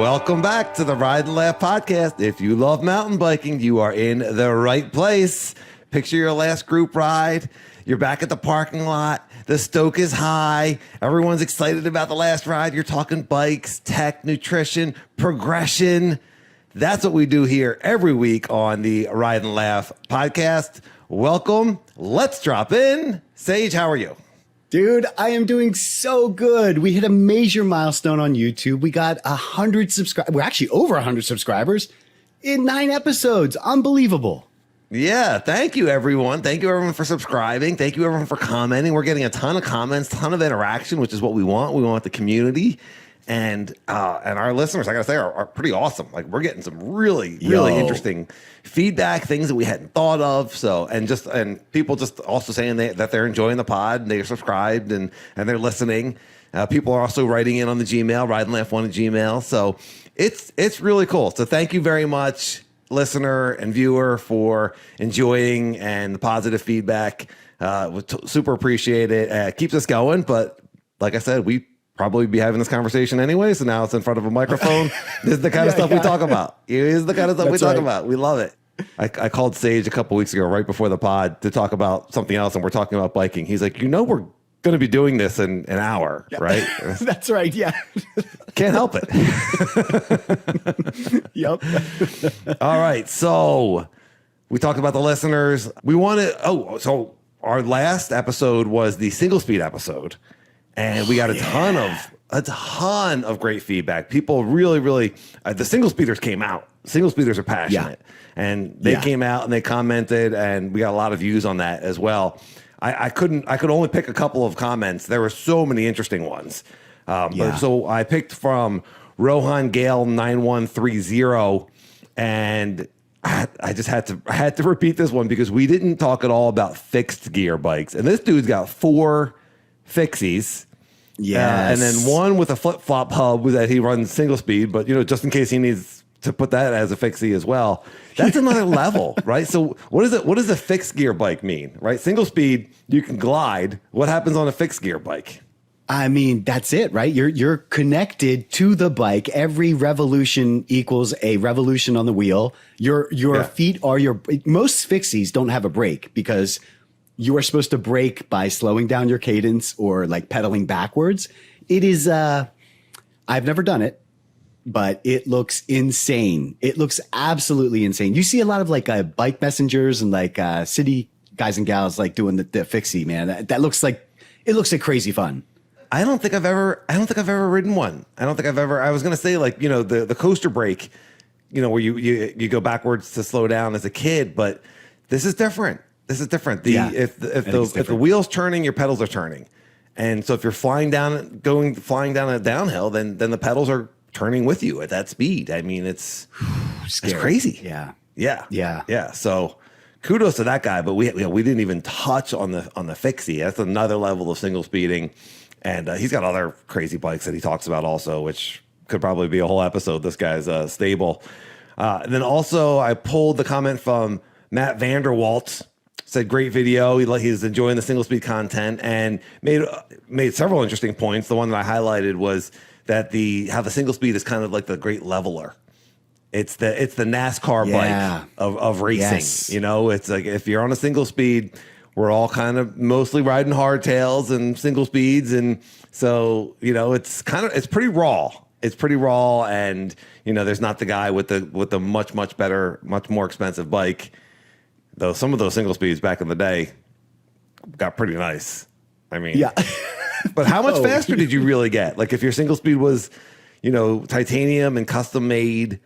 Welcome back to the Ride and Laugh podcast. If you love mountain biking, you are in the right place. Picture your last group ride. You're back at the parking lot. The stoke is high. Everyone's excited about the last ride. You're talking bikes, tech, nutrition, progression. That's what we do here every week on the Ride and Laugh podcast. Welcome. Let's drop in. Sage, how are you? Dude, I am doing so good. We hit a major milestone on YouTube. We got 100 subscribers. We're actually over 100 subscribers in 9 episodes. Unbelievable. Yeah, thank you, everyone. Thank you, everyone, for subscribing. Thank you, everyone, for commenting. We're getting a ton of comments, ton of interaction, which is what we want. We want the community. And our listeners, I got to say, are pretty awesome. Like, we're getting some really interesting feedback, things that we hadn't thought of. So, and people just also saying that they're enjoying the pod and they're subscribed and they're listening. People are also writing in on the Gmail, rideandlaugh1 at Gmail. So it's really cool. So thank you very much, listener and viewer, for enjoying and the positive feedback. We super appreciate it. Keeps us going. But like I said, we probably be having this conversation anyway. So now it's in front of a microphone. This is the kind of stuff we talk about. It is the kind of stuff we talk about. We love it. I called Sage a couple weeks ago, right before the pod, to talk about something else. And we're talking about biking. He's like, we're going to be doing this in an hour, right? That's right. Yeah. Can't help it. Yep. All right. So we talked about the listeners. We want to, so our last episode was the single speed episode. And we got a ton of great feedback. People really, the single speeders came out. Single speeders are passionate. And they came out and they commented, and we got a lot of views on that as well. I could only pick a couple of comments. There were so many interesting ones. So I picked from Rohan Gale 9130, and I just had to repeat this one because we didn't talk at all about fixed gear bikes. And this dude's got 4 fixies. Yeah, and then one with a flip-flop hub that he runs single speed, but just in case he needs to put that as a fixie as well. That's another level, right? So what does a fixed gear bike mean, right? Single speed, you can glide. What happens on a fixed gear bike? I mean, that's it, right? You're connected to the bike. Every revolution equals a revolution on the wheel. Your feet are most fixies don't have a brake because you are supposed to brake by slowing down your cadence or like pedaling backwards. It is, I've never done it, but it looks insane. It looks absolutely insane. You see a lot of like bike messengers and like city guys and gals like doing the fixie, man. That looks like crazy fun. I don't think I've ever ridden one. I was going to say like, the coaster brake, where you go backwards to slow down as a kid, but this is different. If the wheel's turning, your pedals are turning. And so if you're flying down a downhill, then the pedals are turning with you at that speed. I mean, it's crazy. Yeah. So kudos to that guy, but we didn't even touch on the fixie. That's another level of single speeding. And he's got other crazy bikes that he talks about also, which could probably be a whole episode. This guy's stable. And then also I pulled the comment from Matt Vanderwalt. Said great video. He's enjoying the single speed content and made several interesting points. The one that I highlighted was that how the single speed is kind of like the great leveler. It's the NASCAR bike of racing. Yes. It's like if you're on a single speed, we're all kind of mostly riding hardtails and single speeds, and so it's pretty raw. It's pretty raw, and there's not the guy with the much better, much more expensive bike. Though some of those single speeds back in the day got pretty nice. I mean, but how much faster did you really get? Like if your single speed was, titanium and custom made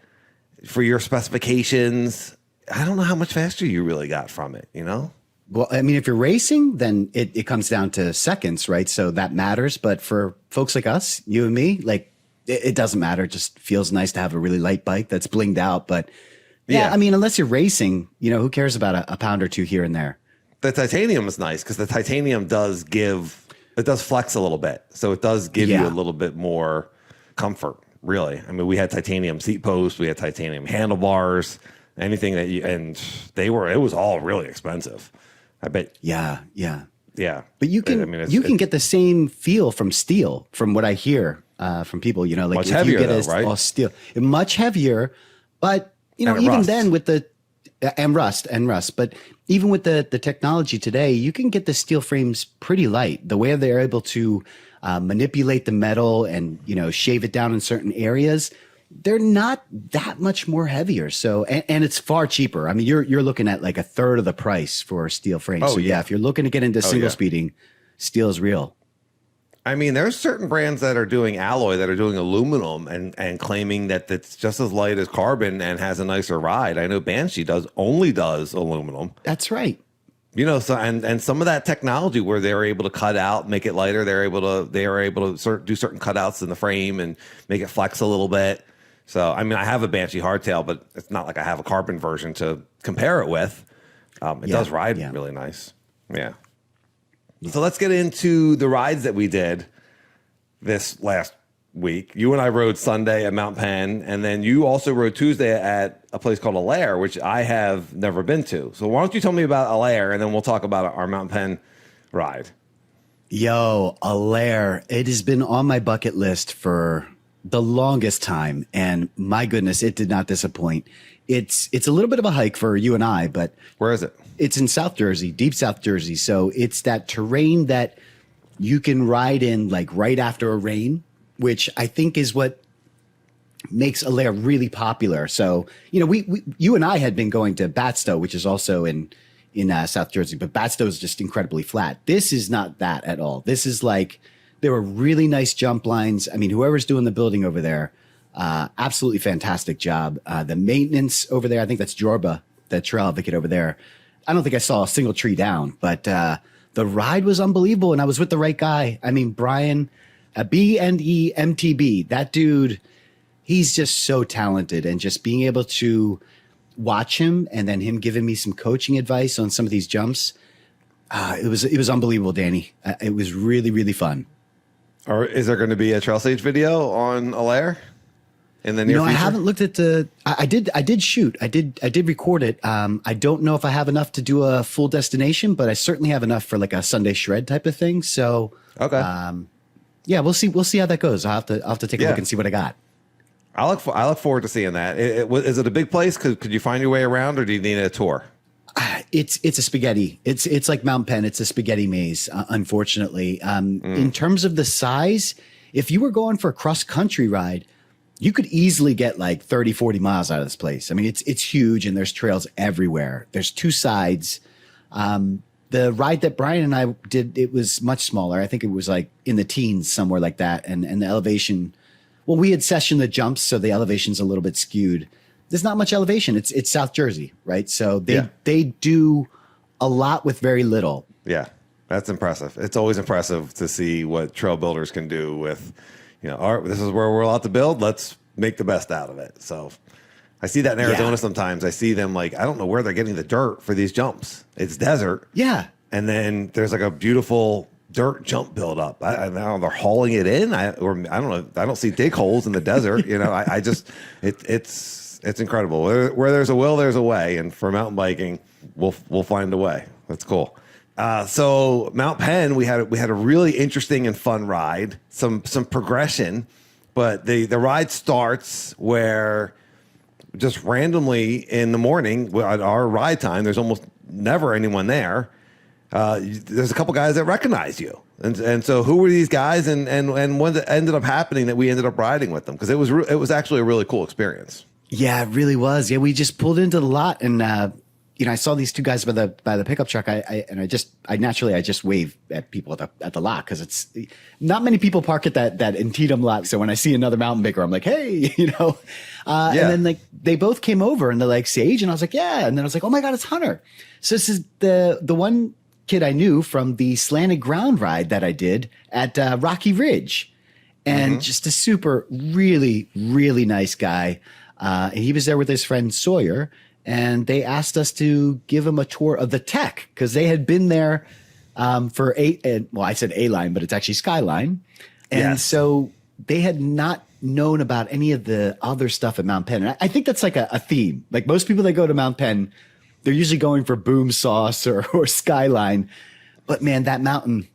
for your specifications, I don't know how much faster you really got from it, Well, I mean, if you're racing, then it comes down to seconds, right? So that matters. But for folks like us, you and me, like it doesn't matter. It just feels nice to have a really light bike that's blinged out. But yeah, I mean, unless you're racing, who cares about a pound or two here and there? The titanium is nice because the titanium does flex a little bit. So it does give you a little bit more comfort, really. I mean, we had titanium seat posts, we had titanium handlebars, anything that it was all really expensive. I bet. Yeah. But you can get the same feel from steel, from what I hear. from people. You know, like Much if heavier you get though, right? a steel, much heavier, but you know, And it even rusts. then with the and rust, but even with the technology today, you can get the steel frames pretty light. The way they're able to manipulate the metal and you know shave it down in certain areas, they're not that much more heavier. So and it's far cheaper. I mean, you're looking at like a third of the price for steel frames. Oh, So yeah. if you're looking to get into single yeah. speeding, steel is real. I mean, there's certain brands that are doing alloy, that are doing aluminum, and claiming that it's just as light as carbon and has a nicer ride. I know Banshee only does aluminum. That's right. You know, so and some of that technology where they're able to cut out, make it lighter. They are able to do certain cutouts in the frame and make it flex a little bit. So I mean, I have a Banshee hardtail, but it's not like I have a carbon version to compare it with. It does ride really nice. Yeah. So let's get into the rides that we did this last week. You and I rode Sunday at Mount Penn, and then you also rode Tuesday at a place called Allaire, which I have never been to. So why don't you tell me about Allaire, and then we'll talk about our Mount Penn ride. Yo, Allaire. It has been on my bucket list for the longest time, and my goodness, it did not disappoint. It's a little bit of a hike for you and I, but Where is it? it's in South Jersey, deep South Jersey. So it's that terrain that you can ride in like right after a rain, which I think is what makes Allaire really popular. So, you know, you and I had been going to Batstow, which is also in South Jersey, but Batstow is just incredibly flat. This is not that at all. This is like, there were really nice jump lines. I mean, whoever's doing the building over there, absolutely fantastic job. The maintenance over there, I think that's Jorba, the trail advocate over there. I don't think I saw a single tree down, but the ride was unbelievable, and I was with the right guy. I mean, Brian, B&E MTB, that dude, he's just so talented, and just being able to watch him and then him giving me some coaching advice on some of these jumps, it was unbelievable, Danny. It was really, really fun. Or is there going to be a Trail Stage video on Allaire in the near future? I haven't looked at the. I did shoot. I did record it. I don't know if I have enough to do a full destination, but I certainly have enough for like a Sunday shred type of thing. So Okay. Yeah, we'll see. We'll see how that goes. I'll have to take a look and see what I got. I look forward to seeing that. Is it a big place? Could you find your way around, or do you need a tour? It's a spaghetti. It's like Mount Penn. It's a spaghetti maze, unfortunately. In terms of the size, if you were going for a cross country ride, you could easily get like 30, 40 miles out of this place. I mean, it's huge, and there's trails everywhere. There's two sides. The ride that Brian and I did, it was much smaller. I think it was like in the teens, somewhere like that. And the elevation, well, we had sessioned the jumps, so the elevation's a little bit skewed. There's not much elevation. It's South Jersey, right? So they do a lot with very little. Yeah, that's impressive. It's always impressive to see what trail builders can do with, all right, this is where we're allowed to build. Let's make the best out of it. So I see that in Arizona sometimes. I see them like, I don't know where they're getting the dirt for these jumps. It's desert. Yeah. And then there's like a beautiful dirt jump buildup. I now they're hauling it in. I don't know. I don't see dig holes in the desert. It's incredible. Where there's a will, there's a way. And for mountain biking, we'll find a way. That's cool. So Mount Penn, we had a really interesting and fun ride. Some progression, but the ride starts where just randomly in the morning at our ride time, there's almost never anyone there. There's a couple guys that recognize you. And so who were these guys and what ended up happening that we ended up riding with them? Because it was actually a really cool experience. Yeah, it really was. Yeah, we just pulled into the lot, and I saw these two guys by the pickup truck. I naturally just wave at people at the lot, because it's not many people park at that Antietam lot. So when I see another mountain biker, I'm like, hey, And then like they both came over and they're like, Sage, and I was like, yeah. And then I was like, oh my God, it's Hunter. So this is the one kid I knew from the slanted ground ride that I did at Rocky Ridge, and just a super, really, really nice guy. And he was there with his friend Sawyer, and they asked us to give him a tour of the tech, because they had been there for I said A-line, but it's actually Skyline. And so they had not known about any of the other stuff at Mount Penn. And I think that's like a theme. Like most people that go to Mount Penn, they're usually going for Boom Sauce or Skyline. But man, that mountain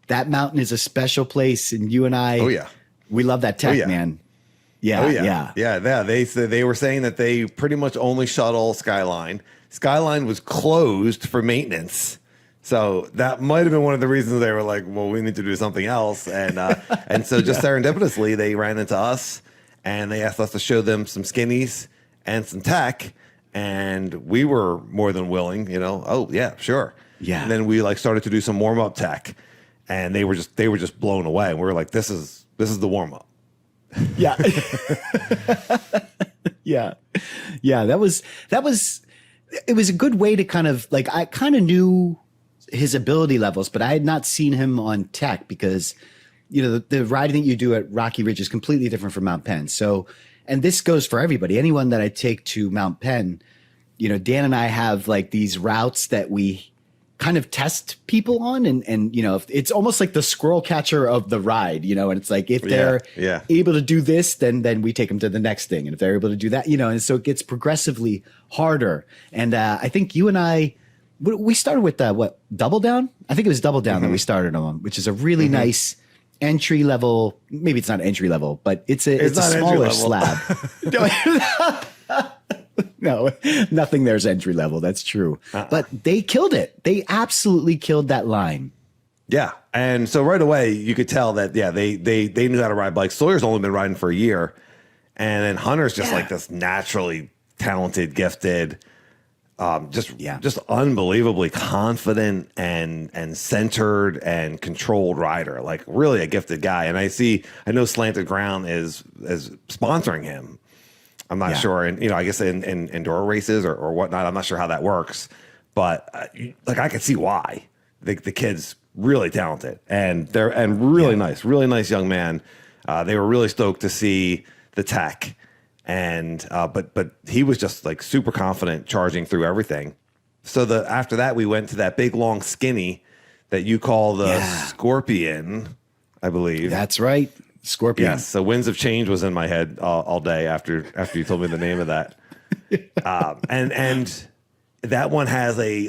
is a special place. And you and I, We love that tech, yeah. man. Yeah, Oh, yeah. yeah. Yeah. They were saying that they pretty much only shuttle Skyline. Skyline was closed for maintenance. So that might have been one of the reasons they were like, well, we need to do something else. And so just serendipitously, they ran into us and they asked us to show them some skinnies and some tech. And we were more than willing, oh, yeah, sure. Yeah. And then we like started to do some warm up tech and they were just blown away. And we were like, this is the warm up. Yeah. Yeah. Yeah. It was a good way to kind of like, I kind of knew his ability levels, but I had not seen him on tech because, the riding that you do at Rocky Ridge is completely different from Mount Penn. So, and this goes for everybody, anyone that I take to Mount Penn, Dan and I have like these routes that we kind of test people on and if it's almost like the squirrel catcher of the ride, and it's like if they're able to do this, then we take them to the next thing. And if they're able to do that, and so it gets progressively harder. And I think you and I, we started with Double Down? I think it was Double Down that we started on, which is a really nice entry level. Maybe it's not entry level, but it's a smaller slab. No, nothing there's entry level. That's true. But they killed it. They absolutely killed that line. Yeah. And so right away you could tell that, they knew how to ride bikes. Sawyer's only been riding for a year. And then Hunter's just like this naturally talented, gifted, just unbelievably confident and centered and controlled rider, like really a gifted guy. And I know Slanted Ground is sponsoring him. I'm not sure. And, I guess in enduro races or whatnot, I'm not sure how that works, but I could see why the kid's really talented and really nice young man. They were really stoked to see the tech. And but he was just like super confident charging through everything. So after that we went to that big long skinny that you call the Scorpion, I believe. That's right. Scorpion. Yes. So Winds of Change was in my head all day after you told me the name of that. And that one has a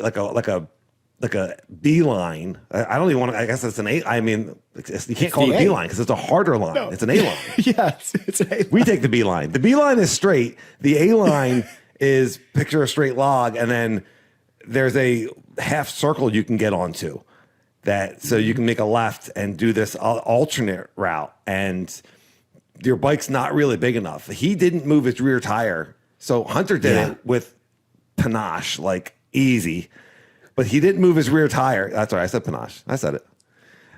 beeline. I don't even want to. I guess it's an A. I mean, you can't call it a beeline because it's a harder line. No. It's an A line. Yeah, it's an A line. We take the beeline. The beeline is straight. The A line is picture a straight log, and then there's a half circle you can get onto so you can make a left and do this alternate route. And your bike's not really big enough. He didn't move his rear tire, so Hunter did it with panache, like easy. But he didn't move his rear tire. That's right. I said panache. I said it.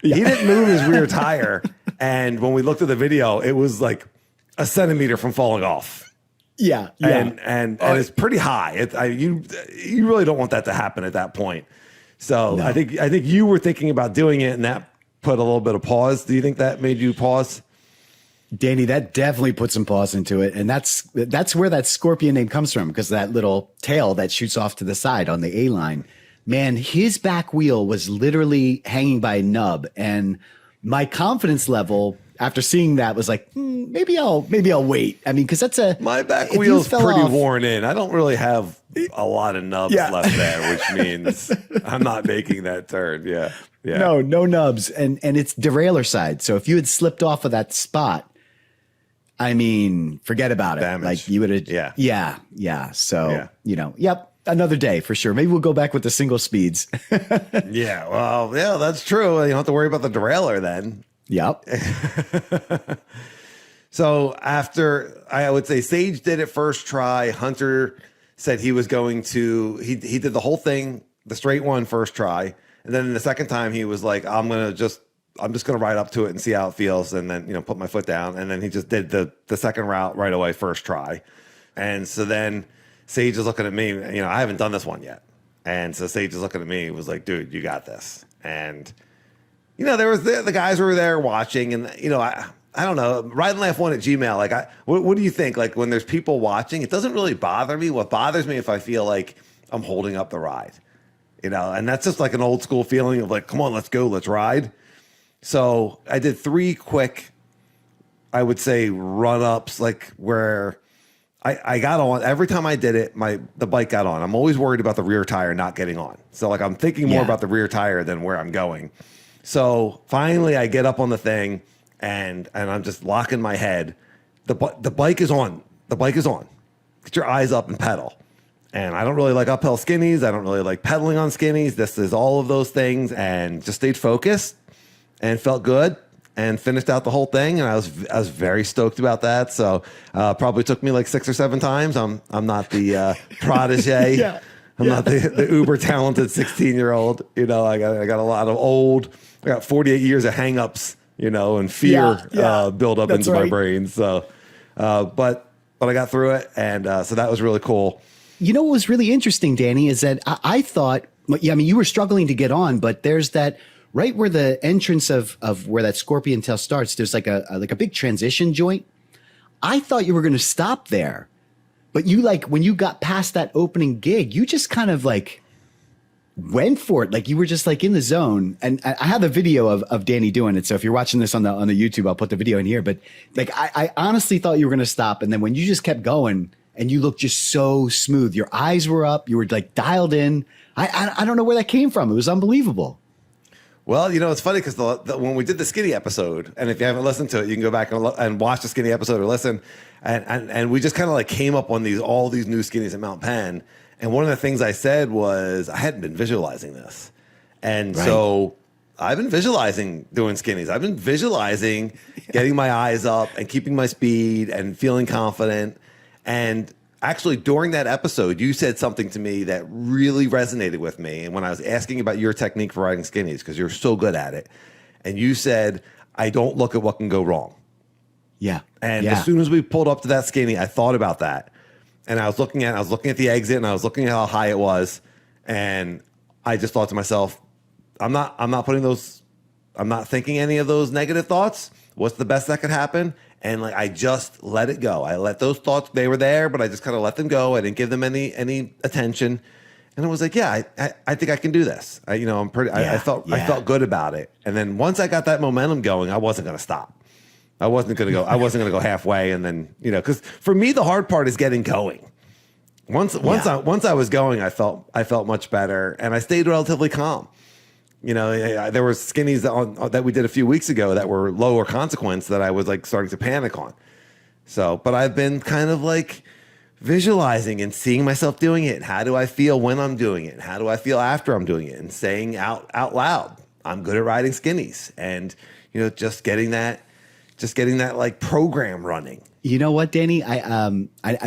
Yeah. He didn't move his rear tire. And when we looked at the video, it was like a centimeter from falling off. Yeah. And it's pretty high. You really don't want that to happen at that point. So no. I think you were thinking about doing it and that put a little bit of pause. Do you think that made you pause? Danny, that definitely put some pause into it. And that's where that Scorpion name comes from, because that little tail that shoots off to the side on the A line. Man, his back wheel was literally hanging by a nub, and my confidence level after seeing that was like, maybe I'll wait. I mean, because my back wheel's pretty worn in. I don't really have a lot of nubs left there, which means I'm not making that turn. Yeah. No nubs, and it's derailleur side. So if you had slipped off of that spot, I mean, forget about it. Damage. Like you would have. Yeah. So yep. Another day for sure. Maybe we'll go back with the single speeds. Well, that's true. You don't have to worry about the derailleur then. Yep. So after, I would say Sage did it first try. Hunter said he was going to, he did the whole thing, the straight one first try. And then the second time he was like, I'm just going to ride up to it and see how it feels. And then, put my foot down. And then he just did the second route right away, first try. And so then Sage is looking at me, I haven't done this one yet. And so Sage is looking at me, was like, dude, you got this. And, there was the guys were there watching, and, I don't know, Ride and Laugh 1 at Gmail. Like, what do you think? Like, when there's people watching, it doesn't really bother me. What bothers me if I feel like I'm holding up the ride, and that's just like an old school feeling of like, come on, let's go, let's ride. So I did 3 quick, I would say, run-ups, like where I got on. Every time I did it, the bike got on. I'm always worried about the rear tire not getting on. So like I'm thinking more about the rear tire than where I'm going. So finally I get up on the thing and I'm just locking my head. The bike is on. The bike is on. Get your eyes up and pedal. And I don't really like uphill skinnies. I don't really like pedaling on skinnies. This is all of those things, and just stayed focused and felt good and finished out the whole thing. And I was very stoked about that. So probably took me like 6 or 7 times. I'm not the protege. Yeah. I'm not the uber talented 16-year-old. You know, I got a lot of I got 48 years of hangups, you know, and fear build up into my brain. So, but I got through it, and so that was really cool. You know what was really interesting, Danny, is that I thought, I mean, you were struggling to get on, but there's that right where the entrance of where that scorpion tail starts, there's like a big transition joint. I thought you were going to stop there, but you like when you got past that opening gig, you just kind of like went for it. Like you were just like in the zone. And I have a video of Danny doing it. So if you're watching this on the YouTube, I'll put the video in here. But like I honestly thought you were going to stop, and then when you just kept going. And you looked just so smooth. Your eyes were up. You were like dialed in. I don't know where that came from. It was unbelievable. Well, you know, it's funny because when we did the skinny episode, and if you haven't listened to it, you can go back and watch the skinny episode or listen. And we just kind of like came up on all these new skinnies at Mount Penn. And one of the things I said was I hadn't been visualizing this. And so I've been visualizing doing skinnies. I've been visualizing getting my eyes up and keeping my speed and feeling confident. And actually, during that episode, you said something to me that really resonated with me. And when I was asking about your technique for riding skinnies, because you're so good at it, and you said, I don't look at what can go wrong. Yeah. And as soon as we pulled up to that skinny, I thought about that. And I was looking at the exit, and I was looking at how high it was. And I just thought to myself, I'm not thinking any of those negative thoughts. What's the best that could happen? And like I just let it go. I let those thoughts, they were there, but I just kind of let them go. I didn't give them any attention. And I was like, yeah, I think I can do this. I felt good about it. And then once I got that momentum going, I wasn't going to stop. I wasn't going to go halfway. And then, you know, because for me, the hard part is getting going. Once I was going, I felt much better, and I stayed relatively calm. You know, there were skinnies that we did a few weeks ago that were lower consequence that I was like starting to panic on. So, but I've been kind of like visualizing and seeing myself doing it. How do I feel when I'm doing it? How do I feel after I'm doing it? And saying out loud, I'm good at riding skinnies, and you know, just getting that like program running. You know what, Danny? I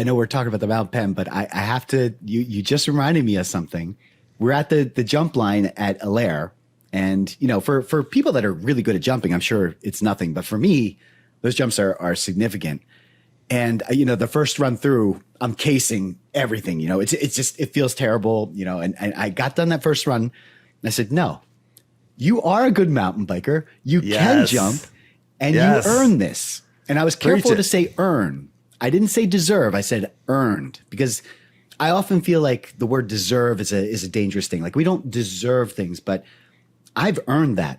know we're talking about the Mount Penn, but I have to. You just reminded me of something. We're at the jump line at Allaire. And, you know, for people that are really good at jumping, I'm sure it's nothing. But for me, those jumps are significant. And, you know, the first run through, I'm casing everything, you know, it's just, it feels terrible, you know, and I got done that first run. And I said, no, you are a good mountain biker. You can jump, and you earn this. And I was careful to say earn. I didn't say deserve. I said earned, because I often feel like the word deserve is a dangerous thing. Like we don't deserve things, but I've earned that.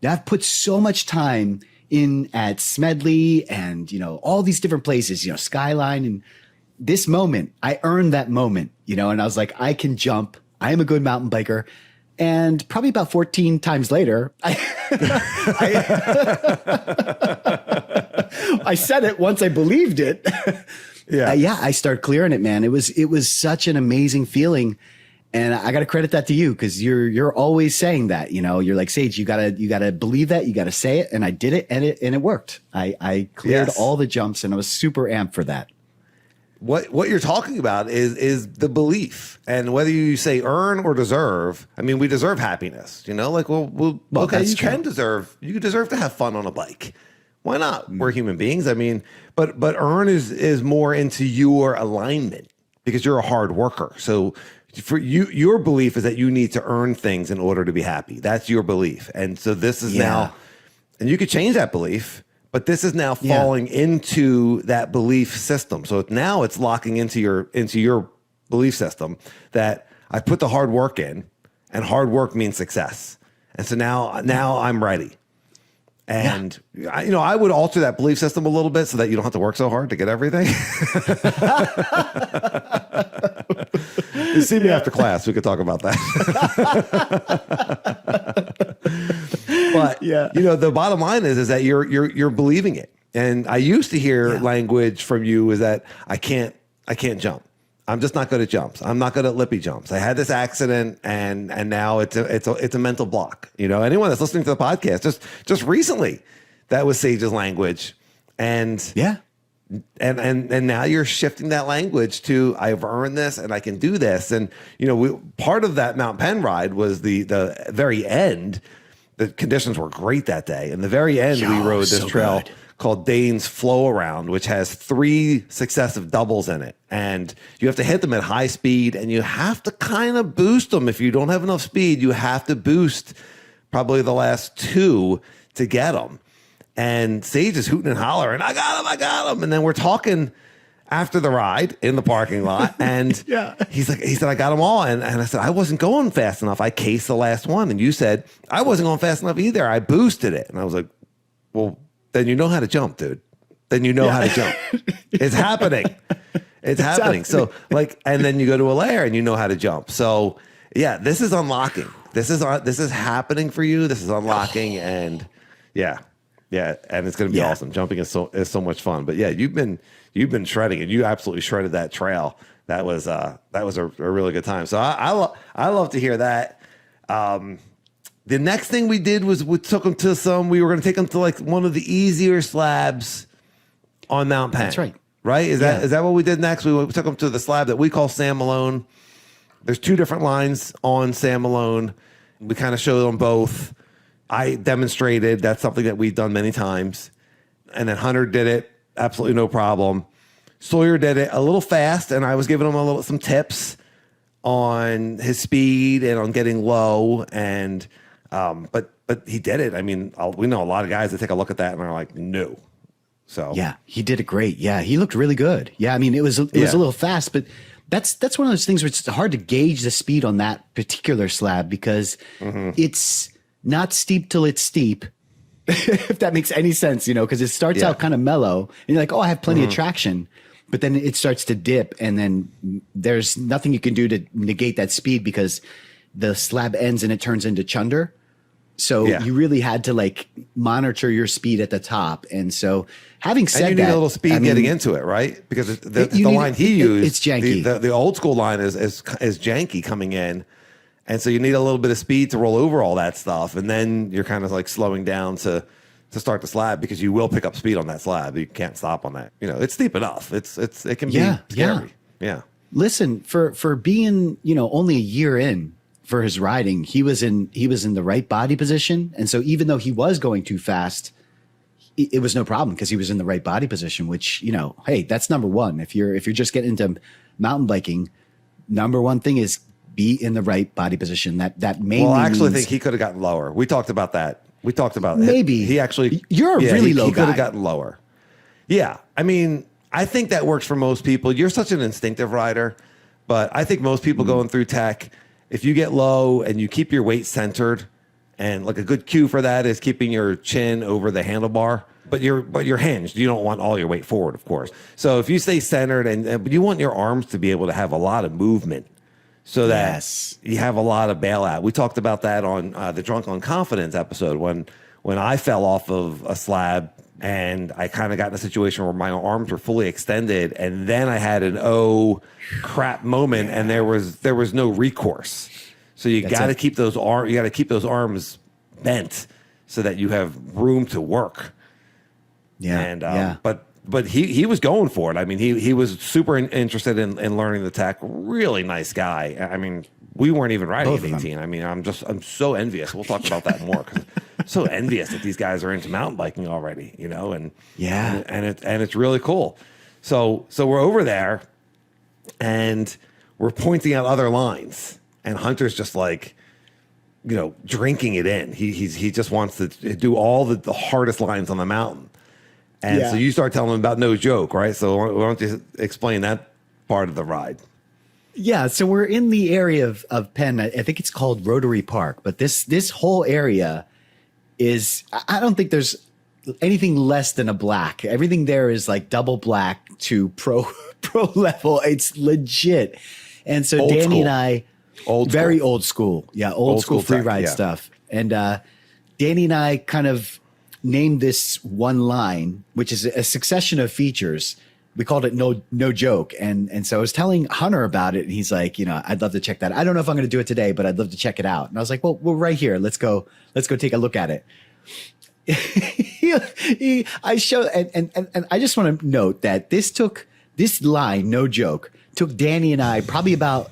I've put so much time in at Smedley and, you know, all these different places, you know, Skyline, and this moment, I earned that moment, you know, and I was like, I can jump. I am a good mountain biker. And probably about 14 times later, I said it once I believed it. I started clearing it, man. It was such an amazing feeling. And I got to credit that to you, because you're always saying that, you know, you're like, Sage, you gotta believe that, you gotta say it. And I did it, and it worked. I cleared all the jumps, and I was super amped for that. What you're talking about is the belief, and whether you say earn or deserve. I mean, we deserve happiness, you know, like, well okay, you can deserve to have fun on a bike. Why not? We're human beings. I mean, but earn is more into your alignment, because you're a hard worker. So for you, your belief is that you need to earn things in order to be happy. That's your belief. And so this is now, and you could change that belief, but this is now falling into that belief system. So now it's locking into your belief system that I put the hard work in, and hard work means success. And so now I'm ready. And I would alter that belief system a little bit so that you don't have to work so hard to get everything. You see me after class, we could talk about that. But Yeah. the bottom line is that you're believing it. And I used to hear language from you is that I can't jump. I'm just not good at jumps. I'm not good at lippy jumps. I had this accident, and now it's a mental block. Anyone that's listening to the podcast, just recently, that was Sage's language, and and now you're shifting that language to I've earned this and I can do this. And part of that Mount Penn ride was the very end. The conditions were great that day. In the very end, we rode this trail called Dane's Flow Around, which has 3 successive doubles in it. And you have to hit them at high speed, and you have to kind of boost them. If you don't have enough speed, you have to boost probably the last 2 to get them. And Sage is hooting and hollering, I got him. And then we're talking after the ride in the parking lot. And he said, I got them all. And I said, I wasn't going fast enough. I cased the last one. And you said, I wasn't going fast enough either. I boosted it. And I was like, well, then you know how to jump, dude. Then you know how to jump. It's happening. It's happening. So and then you go to a layer and you know how to jump. So this is unlocking. This is happening for you. This is unlocking, and and it's going to be awesome. Jumping is so much fun. But you've been shredding, and you absolutely shredded that trail. That was a really good time. So I love to hear that. The next thing we did was we took them to we were going to take them to like one of the easier slabs on Mount Penn. That's right. Right? Is that what we did next? We took them to the slab that we call Sam Malone. There's 2 different lines on Sam Malone. We kind of showed them both. I demonstrated. That's something that we've done many times. And then Hunter did it. Absolutely no problem. Sawyer did it a little fast, and I was giving him some tips on his speed and on getting low. And but he did it. I mean, we know a lot of guys that take a look at that and are like, no. So he did it great. Yeah, he looked really good. Yeah, I mean, it was a little fast, but that's one of those things where it's hard to gauge the speed on that particular slab because it's not steep till it's steep. If that makes any sense, because it starts out kind of mellow, and you're like, oh, I have plenty of traction, but then it starts to dip, and then there's nothing you can do to negate that speed because the slab ends and it turns into chunder. So you really had to monitor your speed at the top. And so having said that, you need a little speed getting into it, right? Because the line he used, it's janky. The old school line is janky coming in. And so you need a little bit of speed to roll over all that stuff. And then you're kind of slowing down to start the slab because you will pick up speed on that slab. You can't stop on that. It's steep enough. It can be scary. Yeah. Listen, for being, only a year in for his riding, he was in the right body position. And so even though he was going too fast, it was no problem because he was in the right body position, which, hey, that's number one. If you're just getting into mountain biking, number one thing is be in the right body position. That mainly Well, I actually think he could have gotten lower. We talked about that. We talked about maybe he actually. You're a really low guy. He could have gotten lower. Yeah, I mean, I think that works for most people. You're such an instinctive rider, but I think most people going through tech, if you get low and you keep your weight centered, and a good cue for that is keeping your chin over the handlebar, but you're hinged. You don't want all your weight forward, of course. So if you stay centered but you want your arms to be able to have a lot of movement. So that you have a lot of bailout. We talked about that on the Drunk on Confidence episode when I fell off of a slab and I kind of got in a situation where my arms were fully extended, and then I had an crap moment, and there was no recourse. So you got to keep those arms bent so that you have room to work. Yeah, and But he was going for it. I mean, he was super interested in learning the tech. Really nice guy. I mean, we weren't even riding at 18. I mean, I'm so envious. We'll talk about that more because so envious that these guys are into mountain biking already. And it's really cool. So we're over there, and we're pointing out other lines, and Hunter's just drinking it in. He just wants to do all the hardest lines on the mountain. And so you start telling them about No Joke, right? So why don't you explain that part of the ride? Yeah, so we're in the area of Penn. I think it's called Rotary Park, but this whole area is, I don't think there's anything less than a black. Everything there is double black to pro level. It's legit. And so Danny and I, very old school. Yeah, old school free ride stuff. And Danny and I kind of named this one line, which is a succession of features. We called it no joke. And so I was telling Hunter about it, and he's like, I'd love to check that. I don't know if I'm going to do it today, but I'd love to check it out. And I was like, well, we're right here. Let's go take a look at it. I show, and I just want to note that this line, no joke, took Danny and I probably about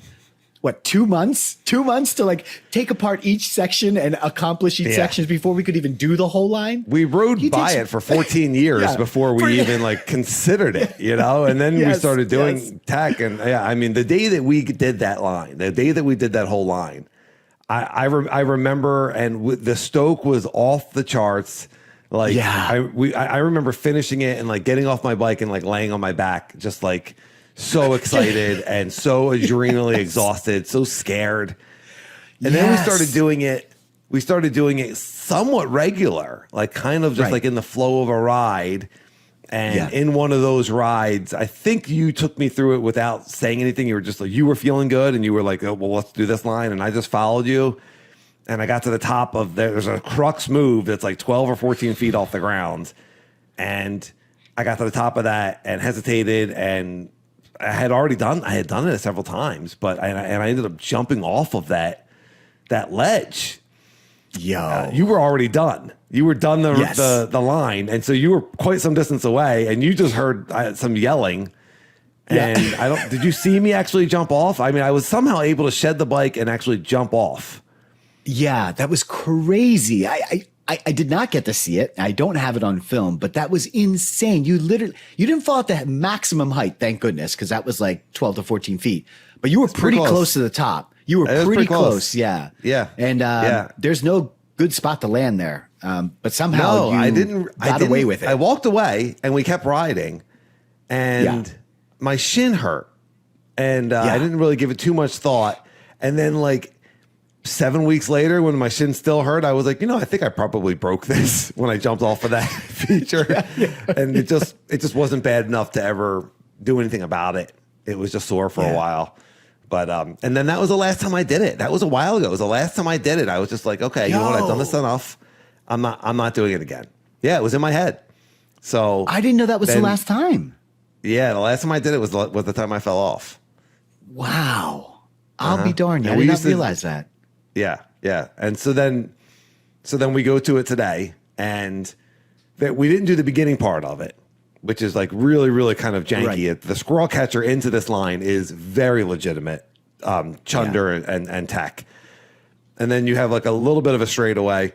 2 months? 2 months to like take apart each section and accomplish each section before we could even do the whole line. We rode by it for 14 years before we even like considered it, and then we started doing tech. And I mean, the day that we did that line, the day that we did that whole line, I remember, and the stoke was off the charts. Like I remember finishing it and like getting off my bike and like laying on my back, just like so excited and so adrenally exhausted, so scared. And then we started doing it. We started doing it somewhat regular, like kind of just like in the flow of a ride. And in one of those rides, I think you took me through it without saying anything. You were just like, you were feeling good and you were like, oh, well, let's do this line. And I just followed you. And I got to the top of there's a crux move that's like 12 or 14 feet off the ground. And I got to the top of that and hesitated, and I had done it several times, but I ended up jumping off of that ledge. You were already done. You were done the line, and so you were quite some distance away, and you just heard some yelling. And did you see me actually jump off? I mean, I was somehow able to shed the bike and actually jump off. Yeah, that was crazy. I did not get to see it. I don't have it on film, but that was insane. You didn't fall at the maximum height, thank goodness, because that was like 12 to 14 feet. But you were pretty close to the top. You were pretty close. Yeah. Yeah. And there's no good spot to land there. But somehow I got away with it. I walked away and we kept riding, and my shin hurt. And I didn't really give it too much thought. And then like 7 weeks later, when my shin still hurt, I was like, I think I probably broke this when I jumped off of that feature. And it just wasn't bad enough to ever do anything about it. It was just sore for a while. But and then that was the last time I did it. That was a while ago. It was the last time I did it. I was just like, okay, you know what? I've done this enough. I'm not doing it again. Yeah, it was in my head. So I didn't know that was the last time. Yeah, the last time I did it was the time I fell off. Wow. I'll be darned. I did not realize that. Yeah, yeah. And so then we go to it today, and that we didn't do the beginning part of it, which is like really, really kind of janky. Right. The squirrel catcher into this line is very legitimate, chunder and tech. And then you have like a little bit of a straightaway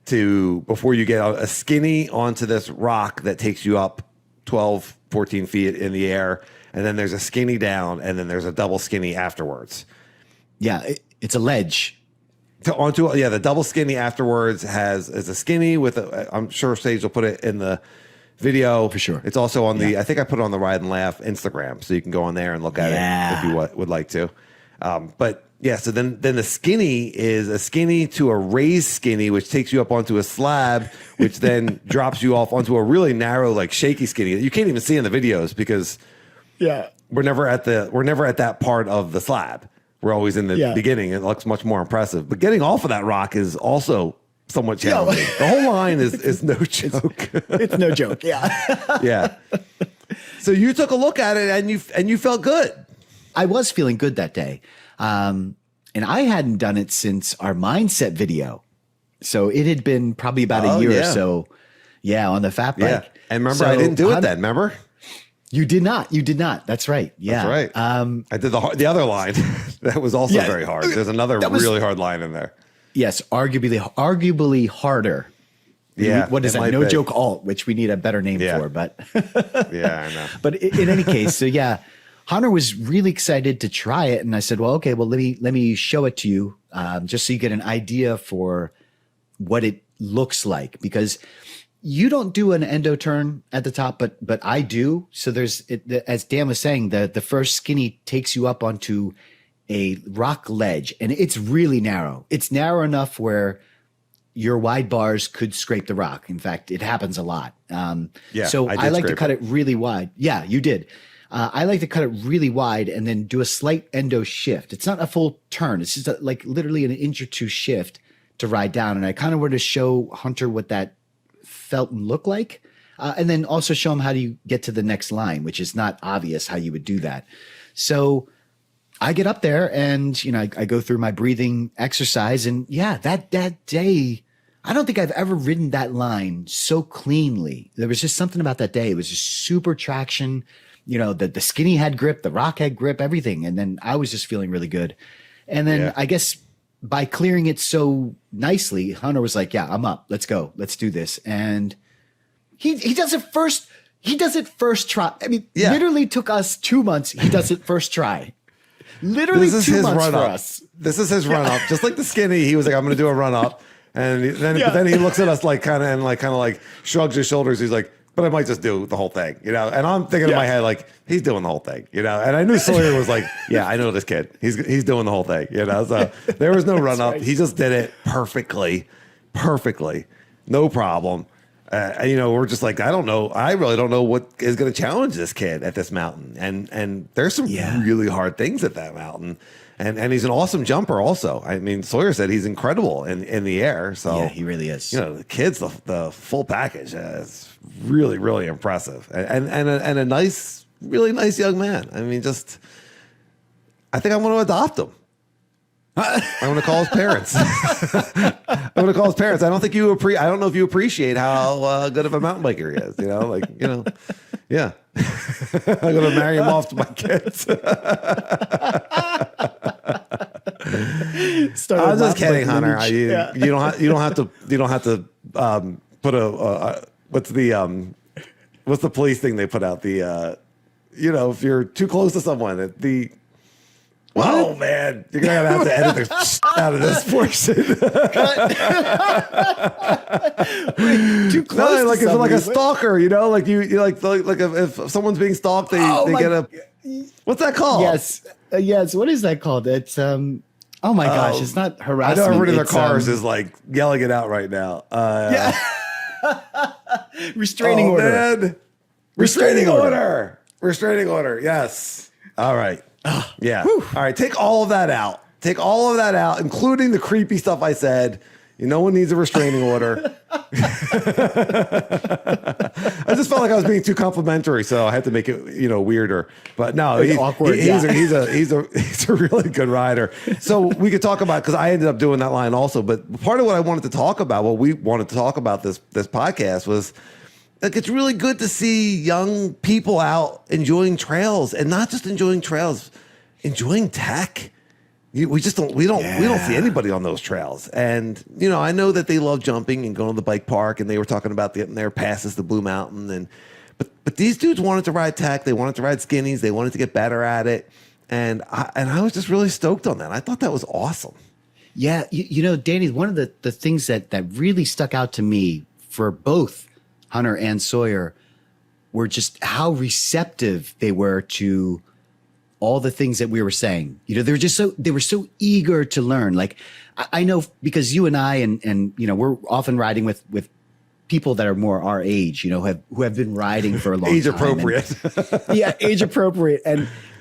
before you get a skinny onto this rock that takes you up 12, 14 feet in the air. And then there's a skinny down, and then there's a double skinny afterwards. Yeah, it's a ledge. The double skinny afterwards is a skinny with I'm sure Sage will put it in the video for sure. It's also on I think I put it on the Ride and Laugh Instagram, so you can go on there and look at it if you would like to. But yeah, so then the skinny is a skinny to a raised skinny, which takes you up onto a slab, which then drops you off onto a really narrow, like shaky skinny that you can't even see in the videos because we're never at that part of the slab. We're always in the beginning. It looks much more impressive. But getting off of that rock is also somewhat challenging. The whole line is no joke. It's no joke. Yeah. Yeah. So you took a look at it and you felt good. I was feeling good that day. And I hadn't done it since our mindset video. So it had been probably about a year or so. Yeah, on the fat bike. Yeah. And remember, I didn't do it then. Remember? You did not. You did not. That's right. Yeah. That's right. I did the other line. That was also very hard. There's another really hard line in there. Yes, arguably harder. Yeah. What is that? No joke alt, which we need a better name for. But yeah, I know. But in any case, so yeah, Hunter was really excited to try it, and I said, well, okay, well let me show it to you, just so you get an idea for what it looks like, because you don't do an endo turn at the top, but I do. So as Dan was saying, the first skinny takes you up onto a rock ledge, and it's really narrow. It's narrow enough where your wide bars could scrape the rock. In fact, it happens a lot. So I like to cut it really wide. Yeah, you did. I like to cut it really wide and then do a slight endo shift. It's not a full turn. It's just like literally an inch or two shift to ride down. And I kind of wanted to show Hunter what that felt and looked like. And then also show him how do you get to the next line, which is not obvious how you would do that. So I get up there and, you know, I go through my breathing exercise, and yeah, that day, I don't think I've ever ridden that line so cleanly. There was just something about that day. It was just super traction, you know, the skinny had grip, the rock had grip, everything. And then I was just feeling really good. And then I guess by clearing it so nicely, Hunter was like, yeah, I'm up. Let's go. Let's do this. And he does it first. He does it first try. I mean, literally took us 2 months. He does it first try. Literally this is 2 his months run for up. us. This is his run up. Just like the skinny, he was like, I'm going to do a run up. And then he looks at us like kind of shrugs his shoulders. He's like, but I might just do the whole thing, you know? And I'm thinking in my head, like, he's doing the whole thing, you know? And I knew Sawyer was like, yeah, I know this kid. He's doing the whole thing, you know? So there was no run up. Right. He just did it perfectly. No problem. You know, we're just like, I don't know. I really don't know what is going to challenge this kid at this mountain. And there's some really hard things at that mountain. And he's an awesome jumper also. I mean, Sawyer said he's incredible in the air. So yeah, he really is. You know, the kid's the full package. It's really, really impressive. And a nice, really nice young man. I mean, I think I want to adopt him. I'm going to call his parents. I don't know if you appreciate how good of a mountain biker he is. You know, like, you know, yeah. I'm going to marry him off to my kids. I'm just kidding, Hunter. You don't have to put what's the police thing they put out? You know, if you're too close to someone, oh man, you're gonna have to edit the out of this portion. Too close. No, like it's like a stalker, you know, like you like if someone's being stalked, they get a what's that called? Yes. What is that called? It's oh my gosh, it's not harassment. I know everyone in their cars is like yelling it out right now. Restraining order. Man. Restraining order. Yes. All right. Yeah. Whew. All right. Take all of that out. Including the creepy stuff I said. No one needs a restraining order. I just felt like I was being too complimentary, so I had to make it, you know, weirder. But no, he's awkward. He's a really good rider. So we could talk about, because I ended up doing that line also. But part of what I wanted to talk about, what we wanted to talk about this podcast was, like, it's really good to see young people out enjoying trails, and not just enjoying trails, enjoying tech. We don't see anybody on those trails. And, you know, I know that they love jumping and going to the bike park, and they were talking about getting their passes to Blue Mountain. But these dudes wanted to ride tech. They wanted to ride skinnies. They wanted to get better at it. And I was just really stoked on that. I thought that was awesome. Yeah. You know, Danny, one of the things that really stuck out to me for both Hunter and Sawyer were just how receptive they were to all the things that we were saying. You know, they were so eager to learn. Like, I know, because you and I and you know, we're often riding with people that are more our age, you know, who have been riding for a long age time. Appropriate. Age appropriate.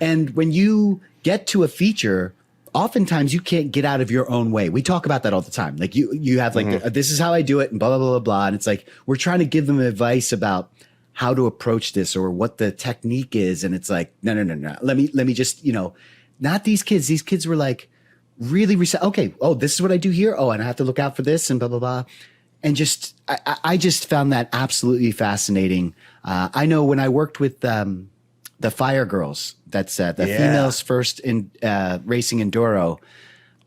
And when you get to a feature, oftentimes you can't get out of your own way. We talk about that all the time. Like you have like, this is how I do it, and blah, blah, blah, blah, blah. And it's like, we're trying to give them advice about how to approach this or what the technique is. And it's like, no. Let me just, you know, not these kids. These kids were like really, okay. Oh, this is what I do here. Oh, and I have to look out for this and blah, blah, blah. And just, I just found that absolutely fascinating. I know when I worked with, the Fire Girls, that's the females first in racing enduro.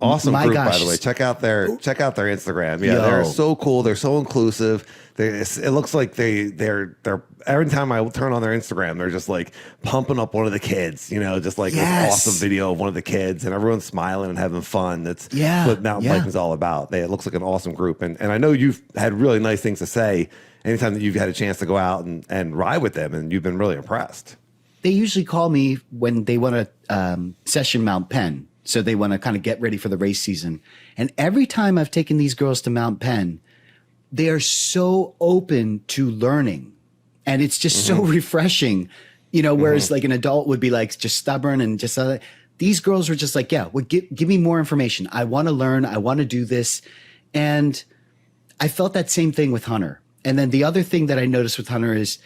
Awesome group, by the way. Check out their Instagram. Yeah, they're so cool. They're so inclusive. It looks like they're every time I turn on their Instagram, they're just like pumping up one of the kids. You know, just like this awesome video of one of the kids, and everyone's smiling and having fun. That's what mountain biking is all about. It looks like an awesome group, and I know you've had really nice things to say anytime that you've had a chance to go out and ride with them, and you've been really impressed. They usually call me when they want to session Mount Penn. So they want to kind of get ready for the race season. And every time I've taken these girls to Mount Penn, they are so open to learning. And it's just so refreshing, you know, whereas like an adult would be like just stubborn and just these girls were just like, yeah, well, give me more information. I want to learn. I want to do this. And I felt that same thing with Hunter. And then the other thing that I noticed with Hunter is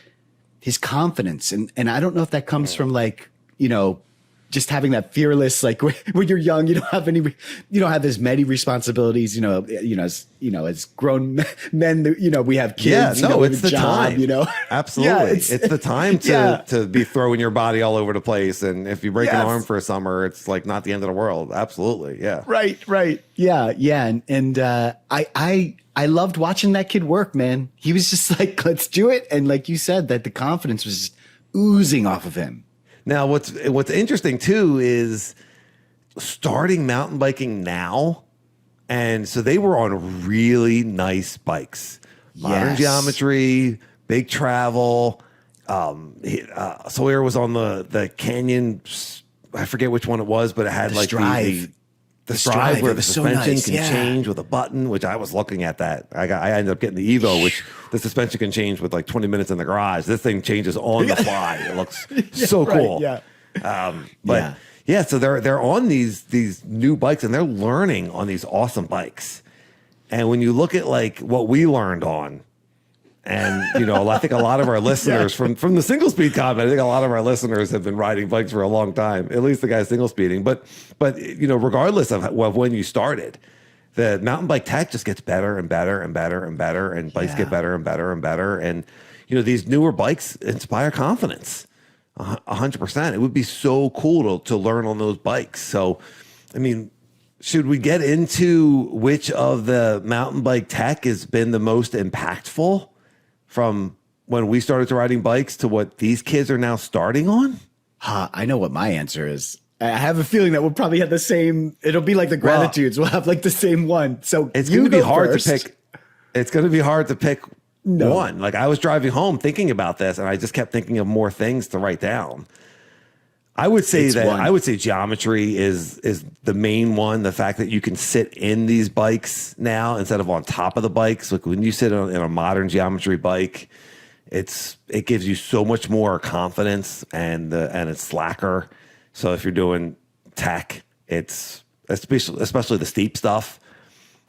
his confidence. And I don't know if that comes from like, you know, just having that fearless, like when you're young, you don't have as many responsibilities, as grown men, we have kids. Yeah, no, it's the job, time. Absolutely. It's the time to be throwing your body all over the place. And if you break an arm for a summer, it's like not the end of the world. Absolutely. Yeah. Right. Yeah. And I loved watching that kid work, man. He was just like, let's do it. And like you said, that the confidence was just oozing off of him. Now, what's interesting too is starting mountain biking now, and so they were on really nice bikes, modern geometry, big travel. Sawyer was on the Canyon. I forget which one it was, but it had like the Strive where the suspension can change with a button, which I was looking at that. I ended up getting the Evo, which the suspension can change with like 20 minutes in the garage. This thing changes on the fly. It looks so cool. Yeah. So they're on these new bikes and they're learning on these awesome bikes. And when you look at like what we learned on, and I think a lot of our listeners from the single speed comment, I think a lot of our listeners have been riding bikes for a long time, at least the guys single speeding. But regardless of when you started, the mountain bike tech just gets better and better and better and better, and bikes get better and better and better. And these newer bikes inspire confidence, 100%. It would be so cool to learn on those bikes. So, I mean, should we get into which of the mountain bike tech has been the most impactful from when we started to riding bikes to what these kids are now starting on? I know what my answer is. I have a feeling that we'll probably have the same. It'll be like the Gratitudes. We'll have like the same one. So it's going to be hard to pick. It's going to be hard to pick one. Like I was driving home thinking about this, and I just kept thinking of more things to write down. I would say geometry is the main one. The fact that you can sit in these bikes now instead of on top of the bikes. Like when you sit in a modern geometry bike, it gives you so much more confidence and it's slacker. So if you're doing tech, it's especially the steep stuff.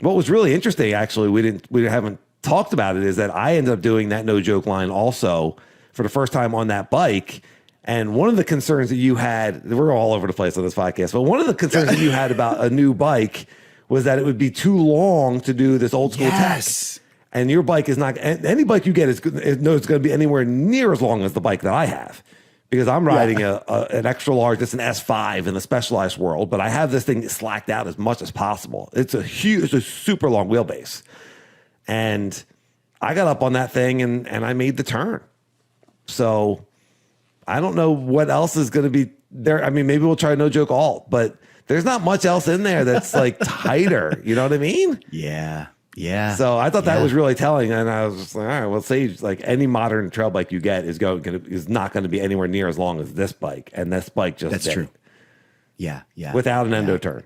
What was really interesting, actually, we haven't talked about it, is that I ended up doing that no joke line also for the first time on that bike. And one of the concerns that you had, we're all over the place on this podcast, but one of the concerns that you had about a new bike was that it would be too long to do this old school tech. And your bike is not, any bike you get it's going to be anywhere near as long as the bike that I have, because I'm riding an extra large, it's an S5 in the Specialized world, but I have this thing slacked out as much as possible. It's a super long wheelbase. And I got up on that thing and I made the turn. So I don't know what else is going to be there. I mean, maybe we'll try no joke alt, but there's not much else in there that's like tighter. You know what I mean? Yeah. So I thought that was really telling, and I was just like, all right, well, say like any modern trail bike you get is not going to be anywhere near as long as this bike, and this bike just that's true. Yeah. Without an endo turn,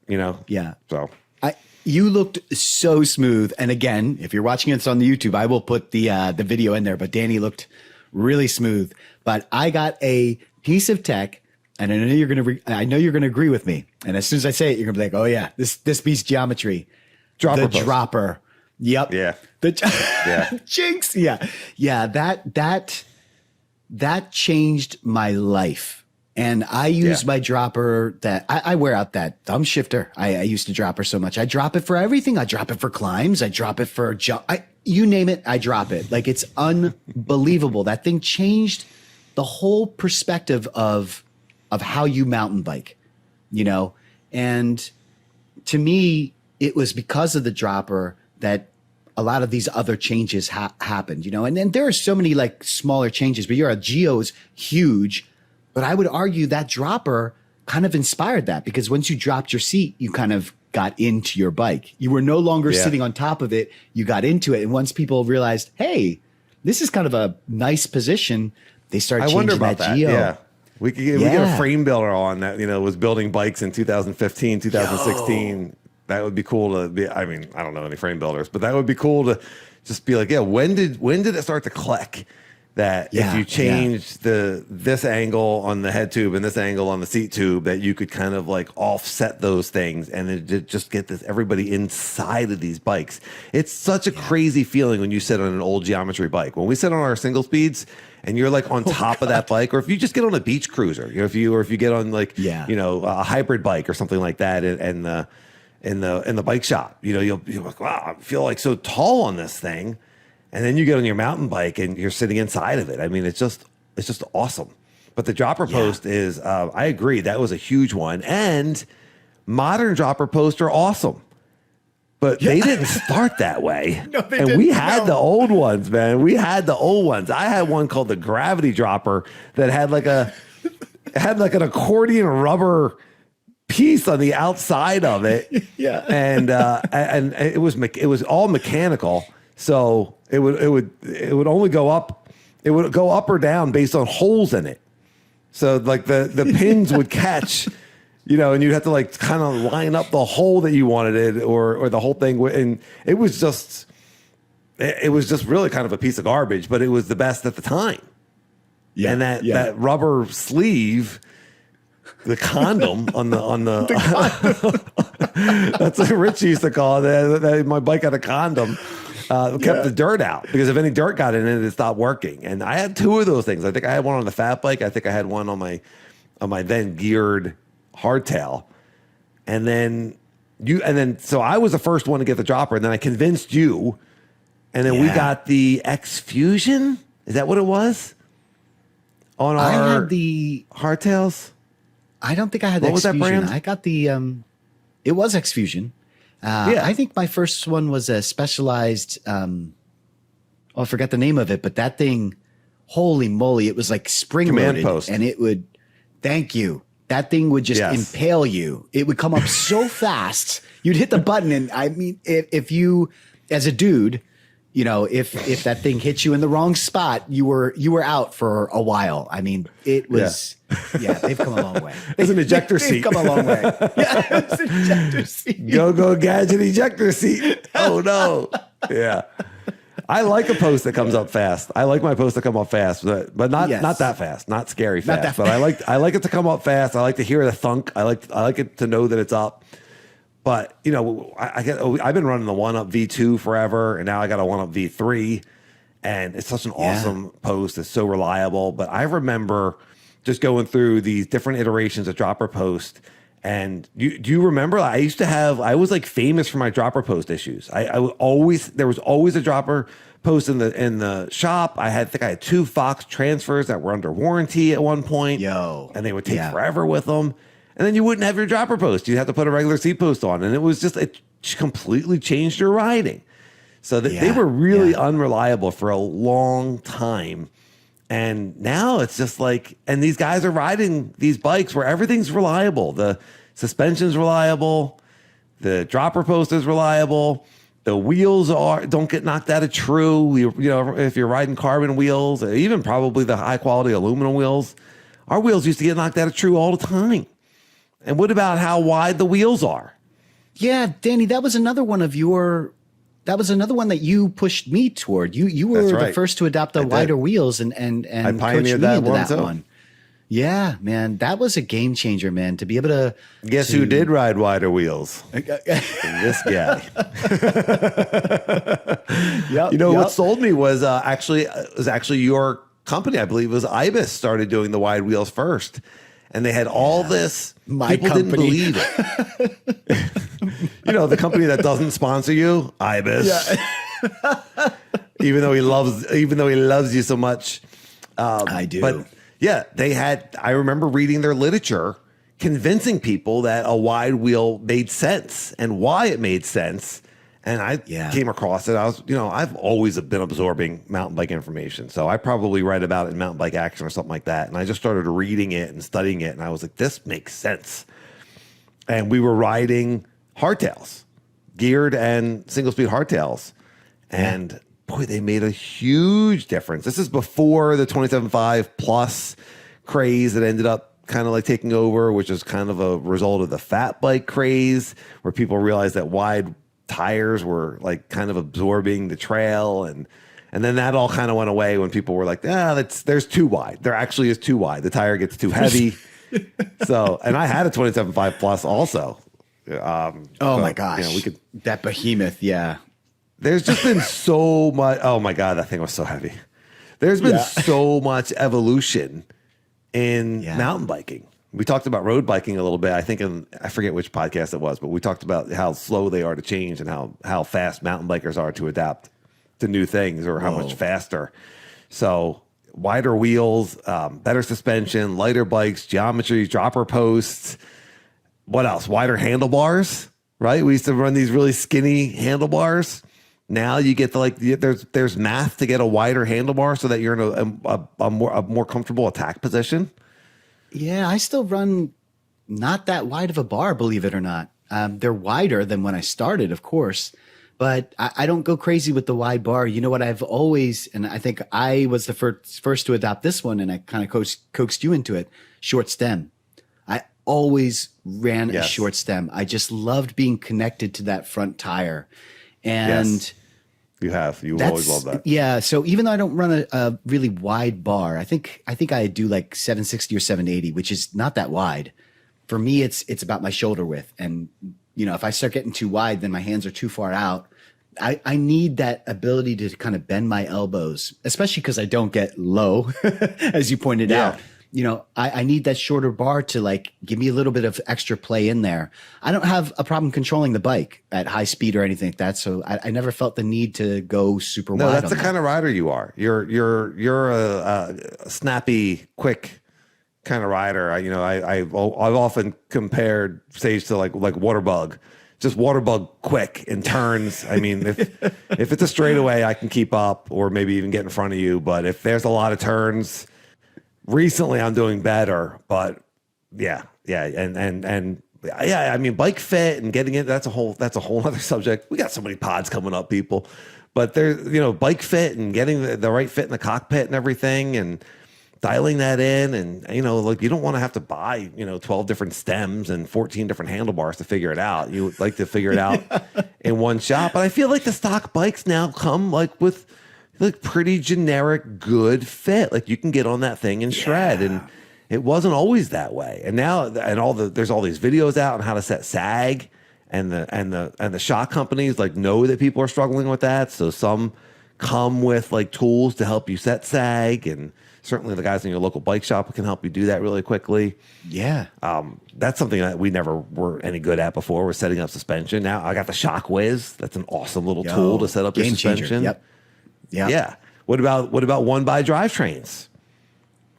Yeah. So you looked so smooth, and again, if you're watching this on the YouTube, I will put the video in there. But Danny looked really smooth. But I got a piece of tech, and I know you're gonna agree with me. And as soon as I say it, you're gonna be like, "Oh yeah, this piece geometry, dropper, dropper, yep, yeah, jinx, yeah." That changed my life, and I use my dropper. That I wear out that thumb shifter. I used to drop her so much. I drop it for everything. I drop it for climbs. I drop it for jump. You name it, I drop it. Like it's unbelievable. That thing changed the whole perspective of how you mountain bike, and to me, it was because of the dropper that a lot of these other changes happened, and then there are so many like smaller changes, but your Geo's huge, but I would argue that dropper kind of inspired that, because once you dropped your seat, you kind of got into your bike. You were no longer sitting on top of it. You got into it. And once people realized, hey, this is kind of a nice position, they started changing that Geo. Yeah. We get a frame builder on that, was building bikes in 2015, 2016. That would be cool to be. I mean, I don't know any frame builders, but that would be cool to just be like, when did it start to click? that if you change this angle on the head tube and this angle on the seat tube, that you could kind of like offset those things and it just get this everybody inside of these bikes. It's such a crazy feeling when you sit on an old geometry bike. When we sit on our single speeds and you're like on top of that bike, or if you just get on a beach cruiser, you know, if you get on like you know, a hybrid bike or something like that, and in the bike shop, you know, you're like, wow, I feel like so tall on this thing. And then you get on your mountain bike and you're sitting inside of it. I mean, it's just awesome. But the dropper post is, I agree, that was a huge one. And modern dropper posts are awesome. But they didn't start that way. No, they and didn't. We had the old ones, man. We had the old ones. I had one called the gravity dropper that had like an accordion rubber piece on the outside of it. And it was all mechanical. So it would only go up. It would go up or down based on holes in it. So like the pins would catch, you know, and you'd have to like kind of line up the hole that you wanted it, or the whole thing. And it was just really kind of a piece of garbage, but it was the best at the time. Yeah. And that rubber sleeve, the condom on the that's what Rich used to call it. My bike had a condom. Kept the dirt out, because if any dirt got in it, it stopped working. And I had two of those things. I think I had one on the fat bike. I think I had one on my then geared hardtail. And so I was the first one to get the dropper, and then I convinced you. And then we got the X Fusion. Is that what it was? On our I had the hardtails. I don't think I had the What was X that Fusion. brand? I got the it was X Fusion. I think my first one was a specialized, I forgot the name of it, but that thing, holy moly, it was like spring Command loaded, post. and it would, thank you. That thing would just impale you. It would come up so fast. You'd hit the button. And I mean, if you, as a dude, you know, if that thing hit you in the wrong spot, you were out for a while. I mean, it was, they've come a long way. It's an ejector seat. They've come a long way. Yeah, it's an ejector seat. Go gadget ejector seat. Oh no. Yeah. I like a post that comes up fast. I like my post to come up fast, but not that fast, not scary fast. But I like it to come up fast. I like to hear the thunk. I like it to know that it's up. But you know, I've been running the one up V2 forever, and now I got a one up V3, and it's such an awesome post. It's so reliable. But I remember just going through these different iterations of dropper post. And do you remember? I was like famous for my dropper post issues. There was always a dropper post in the shop. I think I had 2 Fox transfers that were under warranty at one point. And they would take forever with them. And then you wouldn't have your dropper post. You'd have to put a regular seat post on. And it completely changed your riding. So they were really unreliable for a long time. And now it's just like, and these guys are riding these bikes where everything's reliable. The suspension's reliable. The dropper post is reliable. The wheels don't get knocked out of true. You know, if you're riding carbon wheels, even probably the high quality aluminum wheels, our wheels used to get knocked out of true all the time. And what about how wide the wheels are? Yeah, Danny, that was another one that you pushed me toward. You were the first to adopt the wider wheels and I coach pioneered me that into one that one. Yeah, man, that was a game changer, man. To be able to guess who did ride wider wheels? This guy. What sold me was actually your company. I believe it was Ibis started doing the wide wheels first. And they had all this. People didn't believe it. You know, the company that doesn't sponsor you, Ibis. Yeah. even though he loves you so much. I do. But yeah, I remember reading their literature, convincing people that a wide wheel made sense and why it made sense. And I came across it. I've always been absorbing mountain bike information. So I probably read about it in Mountain Bike Action or something like that. And I just started reading it and studying it. And I was like, this makes sense. And we were riding hardtails, geared and single speed hardtails. And boy, they made a huge difference. This is before the 27.5 plus craze that ended up kind of like taking over, which is kind of a result of the fat bike craze, where people realized that wide tires were like kind of absorbing the trail, and And then that all kind of went away when people were like, there's too wide. There actually is too wide. The tire gets too heavy. So, and I had a 27.5 plus also. Oh my gosh. That behemoth. Yeah. There's just been so much. Oh my God, that thing was so heavy. There's been so much evolution in mountain biking. We talked about road biking a little bit. I think I forget which podcast it was, but we talked about how slow they are to change and how fast mountain bikers are to adapt to new things, or how much faster. So wider wheels, better suspension, lighter bikes, geometry, dropper posts. What else? Wider handlebars, right? We used to run these really skinny handlebars. Now you get there's math to get a wider handlebar so that you're in a more comfortable attack position. Yeah, I still run not that wide of a bar, believe it or not. They're wider than when I started, of course, but I don't go crazy with the wide bar. You know what I've always, and I think I was the first to adopt this one, and I kind of coaxed you into it, short stem. I always ran a short stem. I just loved being connected to that front tire. And you've always loved that. Yeah. So even though I don't run a really wide bar, I think I do like 760 or 780, which is not that wide. For me, it's about my shoulder width. And, if I start getting too wide, then my hands are too far out. I need that ability to kind of bend my elbows, especially because I don't get low, as you pointed out. I need that shorter bar to give me a little bit of extra play in there. I don't have a problem controlling the bike at high speed or anything like that. So I never felt the need to go super wide. No, that's the kind of rider you are. You're a snappy, quick kind of rider. I've often compared Sage to like Waterbug. Just Waterbug quick in turns. I mean, if it's a straightaway, I can keep up or maybe even get in front of you. But if there's a lot of turns, recently I'm doing better. But I mean, bike fit and getting it, that's a whole other subject. We got so many pods coming up, people. But there's, bike fit and getting the right fit in the cockpit and everything, and dialing that in, and you don't want to have to buy 12 different stems and 14 different handlebars to figure it out. You would like to figure it out in one shot. But I feel like the stock bikes now come with pretty generic good fit. Like you can get on that thing and shred, and it wasn't always that way. And now there's all these videos out on how to set sag, and the shock companies know that people are struggling with that. So some come with tools to help you set sag, and certainly the guys in your local bike shop can help you do that really quickly. Yeah. That's something that we never were any good at before, was setting up suspension. Now I got the Shock Whiz. That's an awesome little tool to set up your suspension. Changer. Yep. Yeah. What about 1x drivetrains?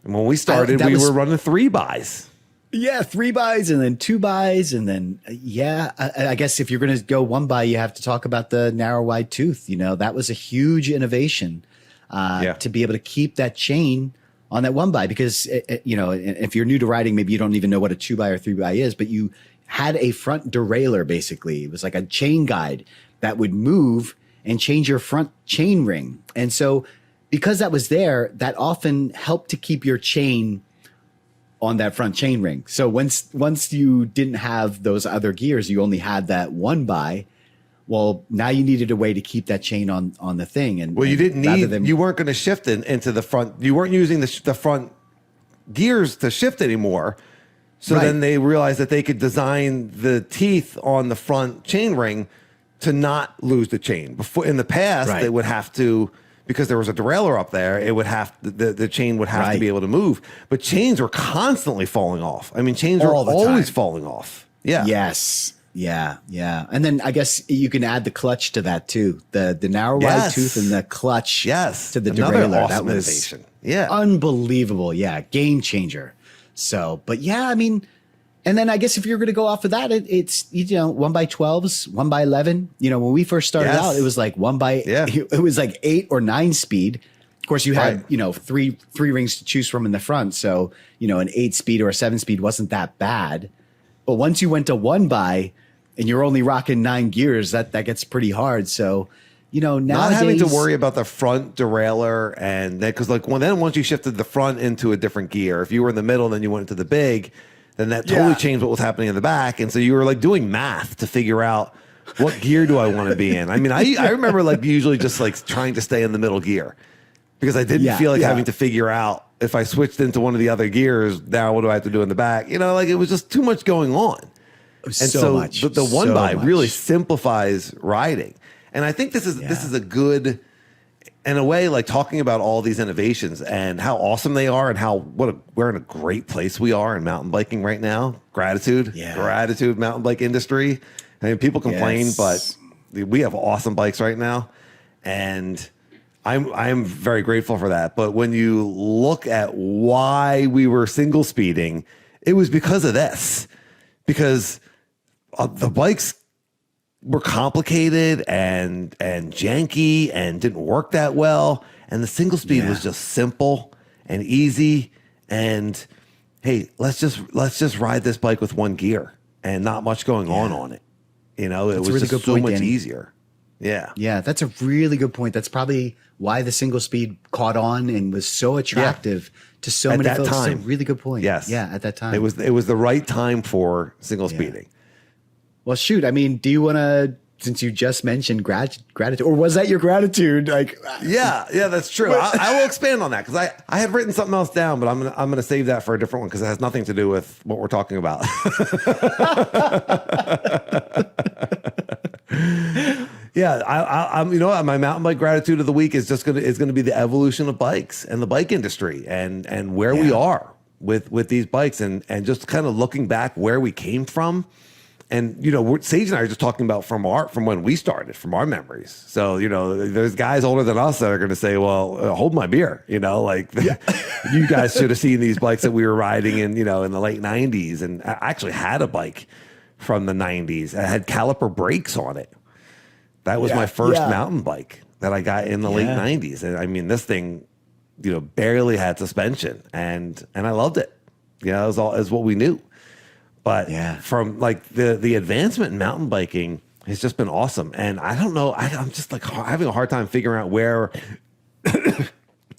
And when we started, we were running 3x. Yeah, 3x and then 2x, and then I guess if you're going to go 1x, you have to talk about the narrow wide tooth. That was a huge innovation. To be able to keep that chain on that 1x, because if you're new to riding, maybe you don't even know what a 2x or 3x is, but you had a front derailleur. Basically, it was like a chain guide that would move and change your front chain ring. And so because that was there, that often helped to keep your chain on that front chain ring. So once you didn't have those other gears, you only had that 1x. Well, now you needed a way to keep that chain on the thing. And you didn't need, you weren't going to shift it into the front. You weren't using the front gears to shift anymore. So then they realized that they could design the teeth on the front chain ring to not lose the chain. Before, in the past, they would have to, because there was a derailleur up there, it would have the chain would have to be able to move. But chains were constantly falling off. I mean, chains were always falling off. Yeah. Yes. Yeah. And then I guess you can add the clutch to that too. The narrow wide tooth and the clutch to the derailleur. Awesome that was innovation. Yeah. Unbelievable. Yeah. Game changer. So, but yeah, I mean, and then I guess if you're going to go off of that, it's 1x12s, 1x11. When we first started out, it was like it was like 8 or 9 speed. Of course, you had, three rings to choose from in the front. So, an 8 speed or a 7 speed wasn't that bad. But once you went to 1x, and you're only rocking 9 gears, that gets pretty hard. So, nowadays, not having to worry about the front derailleur, and because then once you shifted the front into a different gear, if you were in the middle and then you went into the big, then that totally changed what was happening in the back. And so you were doing math to figure out what gear do I want to be in? I mean, I remember like usually just like trying to stay in the middle gear because I didn't feel like having to figure out if I switched into one of the other gears, now what do I have to do in the back? You know, like it was just too much going on. And so the one by really simplifies riding. And I think this is a good, in a way, like talking about all these innovations and how awesome they are and how we're in a great place we are in mountain biking right now. Gratitude mountain bike industry. I mean, people complain, but we have awesome bikes right now, and I'm very grateful for that. But when you look at why we were single speeding, it was because of this, because the bikes were complicated and janky and didn't work that well. And the single speed was just simple and easy. And hey, let's just ride this bike with one gear and not much going on it. You know, it was really just so much easier. Yeah. Yeah, that's a really good point. That's probably why the single speed caught on and was so attractive to so many folks. That's a really good point. Yes. Yeah, at that time. It was the right time for single speeding. Well, shoot. I mean, do you want to, since you just mentioned gratitude, or was that your gratitude? Like, yeah, that's true. I will expand on that because I had written something else down, but I'm gonna save that for a different one because it has nothing to do with what we're talking about. Yeah, I'm. You know what? My mountain bike gratitude of the week is gonna be the evolution of bikes and the bike industry and where we are with these bikes and just kind of looking back where we came from. And, you know, Sage and I are just talking about from when we started, from our memories. So, you know, there's guys older than us that are going to say, well, hold my beer, you know, like you guys should have seen these bikes that we were riding in, you know, in the late 90s. And I actually had a bike from the 90s. It had caliper brakes on it. That was my first mountain bike that I got in the late 90s. And I mean, this thing, you know, barely had suspension and I loved it. You know, it was what we knew. But from like the advancement in mountain biking has just been awesome. And I don't know, I'm just like having a hard time figuring out where,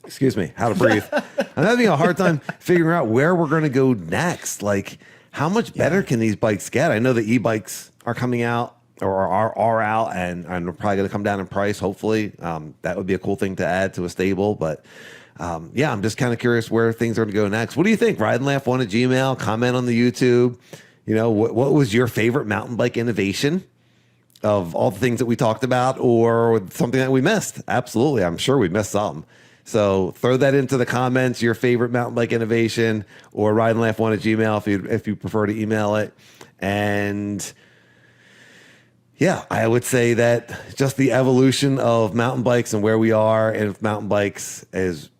excuse me, how to breathe. I'm having a hard time figuring out where we're going to go next. Like how much better can these bikes get? I know the e-bikes are coming out or are out and are probably going to come down in price, hopefully. That would be a cool thing to add to a stable. But I'm just kind of curious where things are going to go next. What do you think? Ride and Laugh 1 at Gmail, comment on the YouTube. You know, what was your favorite mountain bike innovation of all the things that we talked about or something that we missed? Absolutely. I'm sure we missed some. So throw that into the comments, your favorite mountain bike innovation, or Ride and Laugh 1 at Gmail if you prefer to email it. And yeah, I would say that just the evolution of mountain bikes and where we are and mountain bikes is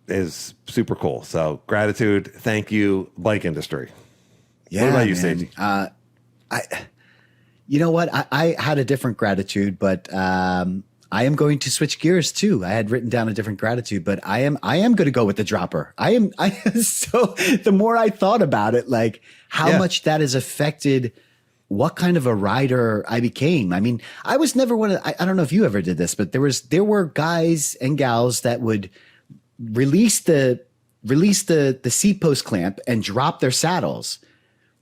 super cool. So gratitude. Thank you, bike industry. Yeah, what about you, Sadie? You know what? I had a different gratitude, but I am going to switch gears too. I had written down a different gratitude, but I am going to go with the dropper. So the more I thought about it, like how much that has affected what kind of a rider I became. I mean, I was never one of, I don't know if you ever did this, but there were guys and gals that would release the seat post clamp and drop their saddles.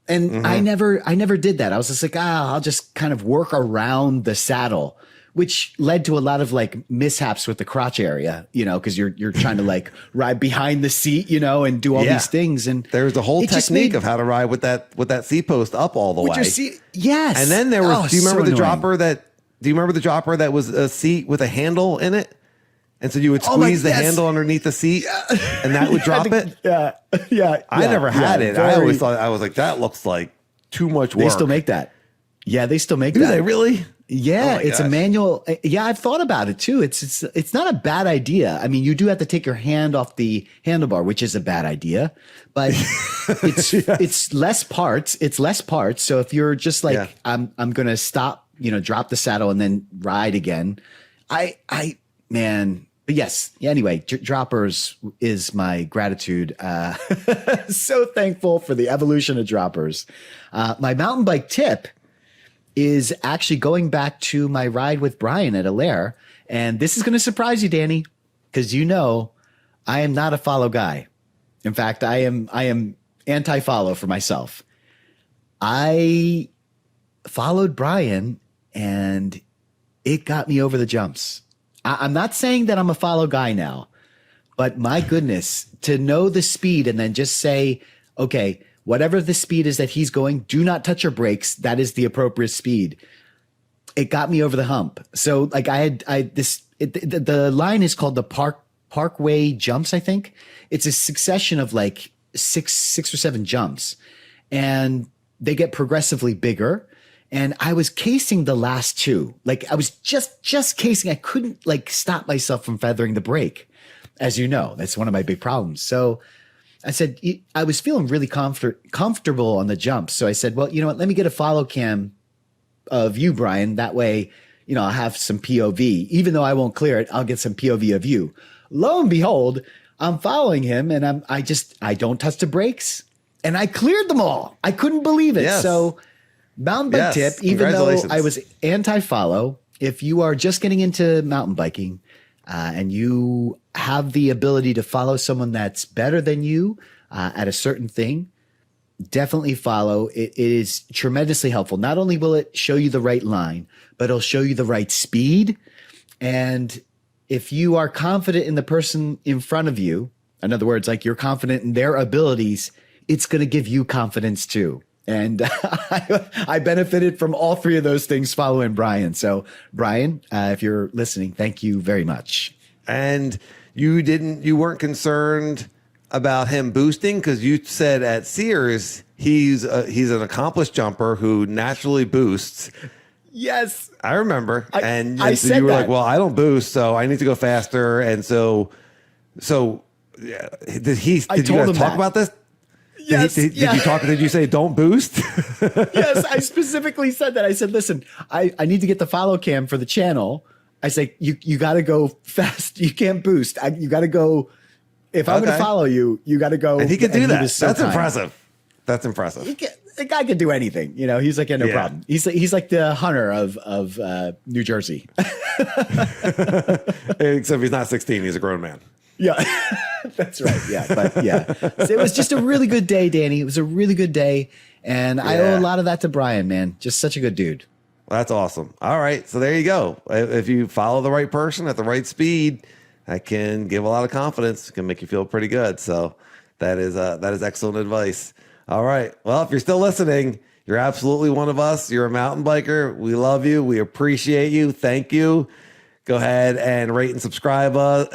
And I never did that. I was just like, I'll just kind of work around the saddle, which led to a lot of like mishaps with the crotch area, you know, because you're trying to like ride behind the seat, you know, and do all these things. And there's a whole technique of how to ride with that seat post up all the way. Yes. And then there was, do you remember the dropper that was a seat with a handle in it? And so you would squeeze the handle underneath the seat and that would drop it? Yeah. I never had it. I always thought, I was like, that looks like too much work. They still make that. Yeah, they still make that. Do they really? Yeah, it's a manual. Yeah, I've thought about it too. It's not a bad idea. I mean, you do have to take your hand off the handlebar, which is a bad idea, but it's less parts. It's less parts. So if you're just like, I'm going to stop, you know, drop the saddle and then ride again. But yes. Anyway, droppers is my gratitude. So thankful for the evolution of droppers. My mountain bike tip is actually going back to my ride with Brian at Allaire. And this is going to surprise you, Danny, because you know I am not a follow guy. In fact, I am anti-follow for myself. I followed Brian and it got me over the jumps. I'm not saying that I'm a follow guy now, but my goodness, to know the speed and then just say, okay, whatever the speed is that he's going, do not touch your brakes. That is the appropriate speed. It got me over the hump. So like the line is called the Parkway jumps, I think. It's a succession of like six or seven jumps, and they get progressively bigger. And I was casing the last two. Like I was just casing. I couldn't like stop myself from feathering the brake. As you know, that's one of my big problems. So I said, I was feeling really comfortable on the jump. So I said, well, you know what? Let me get a follow cam of you, Brian. That way, you know, I'll have some POV. Even though I won't clear it, I'll get some POV of you. Lo and behold, I'm following him, and I don't touch the brakes, and I cleared them all. I couldn't believe it. Yes. So mountain bike tip, even though I was anti-follow, if you are just getting into mountain biking and you have the ability to follow someone that's better than you at a certain thing, definitely follow. It is tremendously helpful. Not only will it show you the right line, but it'll show you the right speed. And if you are confident in the person in front of you, in other words, like you're confident in their abilities, it's going to give you confidence too. And I benefited from all three of those things following Brian. So Brian, if you're listening, thank you very much. And you weren't concerned about him boosting, because you said at Sears he's an accomplished jumper who naturally boosts. Yes, I remember. And I so said you were that. like, well, I don't boost, so I need to go faster. And so yeah, did you guys talk about this? Yes. Did you say don't boost? Yes, I specifically said that. I said, listen, I need to get the follow cam for the channel. I say, you got to go fast. You can't boost. You got to go. If I'm going to follow you, you got to go. And he could do that. That's impressive. That's impressive. The guy can do anything. You know, he's like, yeah, no problem. He's like the Hunter of New Jersey. Except he's not 16. He's a grown man. Yeah, that's right. Yeah. But yeah, so it was just a really good day, Danny. It was a really good day. And I owe a lot of that to Brian, man. Just such a good dude. Well, that's awesome. All right. So there you go. If you follow the right person at the right speed, that can give a lot of confidence. It can make you feel pretty good. So that is excellent advice. All right. Well, if you're still listening, you're absolutely one of us. You're a mountain biker. We love you. We appreciate you. Thank you. Go ahead and rate and subscribe on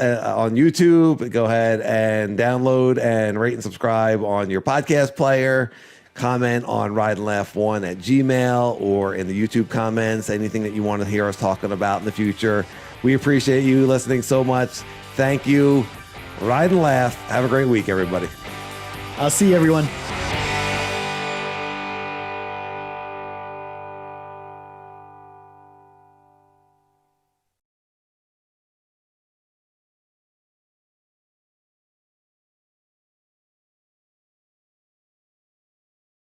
YouTube. Go ahead and download and rate and subscribe on your podcast player. Comment on rideandlaugh1@gmail or in the YouTube comments, anything that you want to hear us talking about in the future. We appreciate you listening so much. Thank you. Ride and laugh. Have a great week, everybody. I'll see you, everyone.